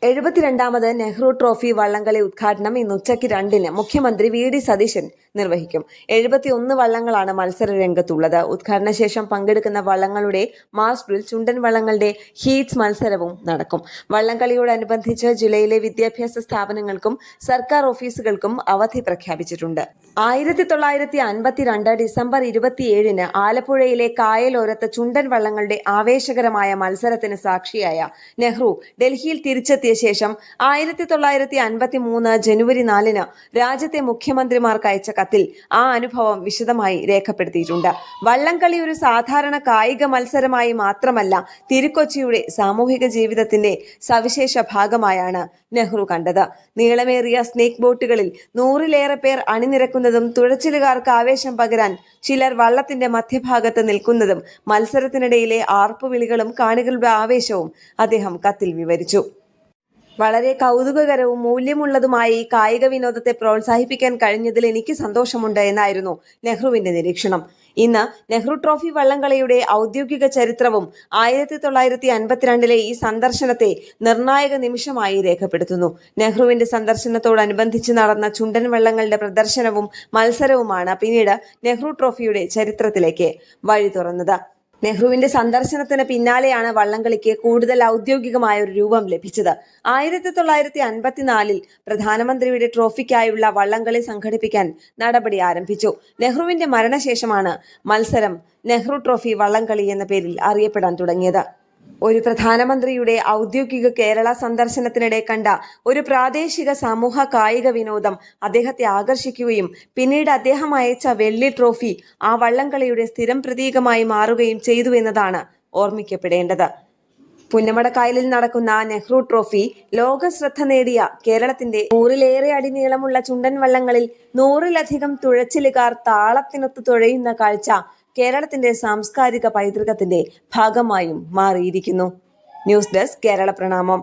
72ാമത് Nehru trophy വള്ളംകളി ഉദ്ഘാടനം ഇന്ന് ഉച്ചയ്ക്ക് 2-ന് മുഖ്യമന്ത്രി വി.ഡി. സതീശൻ നിർവഹിക്കും. 71 വള്ളങ്ങളാണ് മത്സര രംഗത്തുള്ളത്. ഉദ്ഘാടന ശേഷം പങ്കെടുക്കുന്ന വള്ളങ്ങളുടെ മാസ്റ്ററിൽ ചുണ്ടൻ വള്ളങ്ങളുടെ ഹീറ്റ്സ് മത്സരവും നടക്കും. വള്ളംകളിയോടനുബന്ധിച്ച് ജില്ലയിലെ വിദ്യാഭ്യാസ സ്ഥാപനങ്ങൾക്കും സർക്കാർ ഓഫീസുകൾക്കും അവധി പ്രഖ്യാപിച്ചിട്ടുണ്ട്. 1952 ഡിസംബർ 27-ന് ആലപ്പുഴയിലെ കായലോരത്ത് ചുണ്ടൻ വള്ളങ്ങളുടെ ആവേശകരമായ മത്സരത്തിന് സാക്ഷിയായ നെഹ്റു ഡൽഹിയിൽ തിരിച്ചെത്തിയ ശേഷം 1953 ജനുവരി 4-ന് രാജ്യത്തെ മുഖ്യമന്ത്രിമാർക്ക് അയച്ച കത്തിൽ ആ അനുഭവം വിശദമായി രേഖപ്പെടുത്തിയിട്ടുണ്ട്. വള്ളംകളി ഒരു സാധാരണ കായിക മത്സരമായി മാത്രമല്ല, തിരുക്കൊച്ചിയുടെ സാമൂഹിക ജീവിതത്തിന്റെ സവിശേഷ ഭാഗമായാണ് നെഹ്റു കണ്ടത്. നീളമേറിയ സ്നേക്ക് ബോട്ടുകളിൽ 100-ലേറെ പേർ അണിനിരക്കുന്നതും തുഴച്ചിലുകാർക്ക് ആവേശം പകരാൻ ചിലർ വള്ളത്തിന്റെ മധ്യഭാഗത്ത് നിൽക്കുന്നതും മത്സരത്തിനിടയിലെ ആർപ്പുവിളികളും കാണികളുടെ ആവേശവും അദ്ദേഹം കത്തിൽ വിവരിച്ചു. വളരെ കൗതുകകരവും മൂല്യമുള്ളതുമായ ഈ കായിക വിനോദത്തെ പ്രോത്സാഹിപ്പിക്കാൻ കഴിഞ്ഞതിൽ എനിക്ക് സന്തോഷമുണ്ട് എന്നായിരുന്നു നെഹ്റുവിന്റെ നിരീക്ഷണം. ഇന്ന് നെഹ്റു ട്രോഫി വള്ളംകളിയുടെ ഔദ്യോഗിക ചരിത്രവും 1952-ലെ ഈ സന്ദർശനത്തെ നിർണായക നിമിഷമായി രേഖപ്പെടുത്തുന്നു. നെഹ്റുവിന്റെ സന്ദർശനത്തോടനുബന്ധിച്ച് നടന്ന ചുണ്ടൻ വള്ളങ്ങളുടെ പ്രദർശനവും മത്സരവുമാണ് പിന്നീട് നെഹ്റു ട്രോഫിയുടെ ചരിത്രത്തിലേക്ക് വഴി തുറന്നത്. നെഹ്റുവിന്റെ സന്ദർശനത്തിന് പിന്നാലെയാണ് വള്ളംകളിക്ക് കൂടുതൽ ഔദ്യോഗികമായ ഒരു രൂപം ലഭിച്ചത്. 1954-ൽ പ്രധാനമന്ത്രിയുടെ ട്രോഫിക്കായുള്ള വള്ളംകളി സംഘടിപ്പിക്കാൻ നടപടി ആരംഭിച്ചു. നെഹ്റുവിന്റെ മരണശേഷമാണ് മത്സരം നെഹ്റു ട്രോഫി വള്ളംകളി എന്ന പേരിൽ അറിയപ്പെടാൻ തുടങ്ങിയത്. ഒരു പ്രധാനമന്ത്രിയുടെ ഔദ്യോഗിക കേരള സന്ദർശനത്തിനിടെ കണ്ട ഒരു പ്രാദേശിക സമൂഹ കായിക വിനോദം അദ്ദേഹത്തെ ആകർഷിക്കുകയും പിന്നീട് അദ്ദേഹം അയച്ച വെള്ളി ട്രോഫി ആ വള്ളംകളിയുടെ സ്ഥിരം പ്രതീകമായി മാറുകയും ചെയ്തു എന്നതാണ് ഓർമ്മിക്കപ്പെടേണ്ടത്. പുന്നമടക്കായലിൽ നടക്കുന്ന നെഹ്റു ട്രോഫി ലോക ശ്രദ്ധ നേടിയ കേരളത്തിന്റെ 100-ലേറെ അടി നീളമുള്ള ചുണ്ടൻ വള്ളങ്ങളിൽ 100-ലധികം തുഴച്ചിലുകാർ താളത്തിനൊത്ത് തുഴയുന്ന കാഴ്ച കേരളത്തിന്റെ സാംസ്കാരിക പൈതൃകത്തിന്റെ ഭാഗമായും മാറിയിരിക്കുന്നു. ന്യൂസ് ഡെസ്ക് കേരള പ്രണാമം.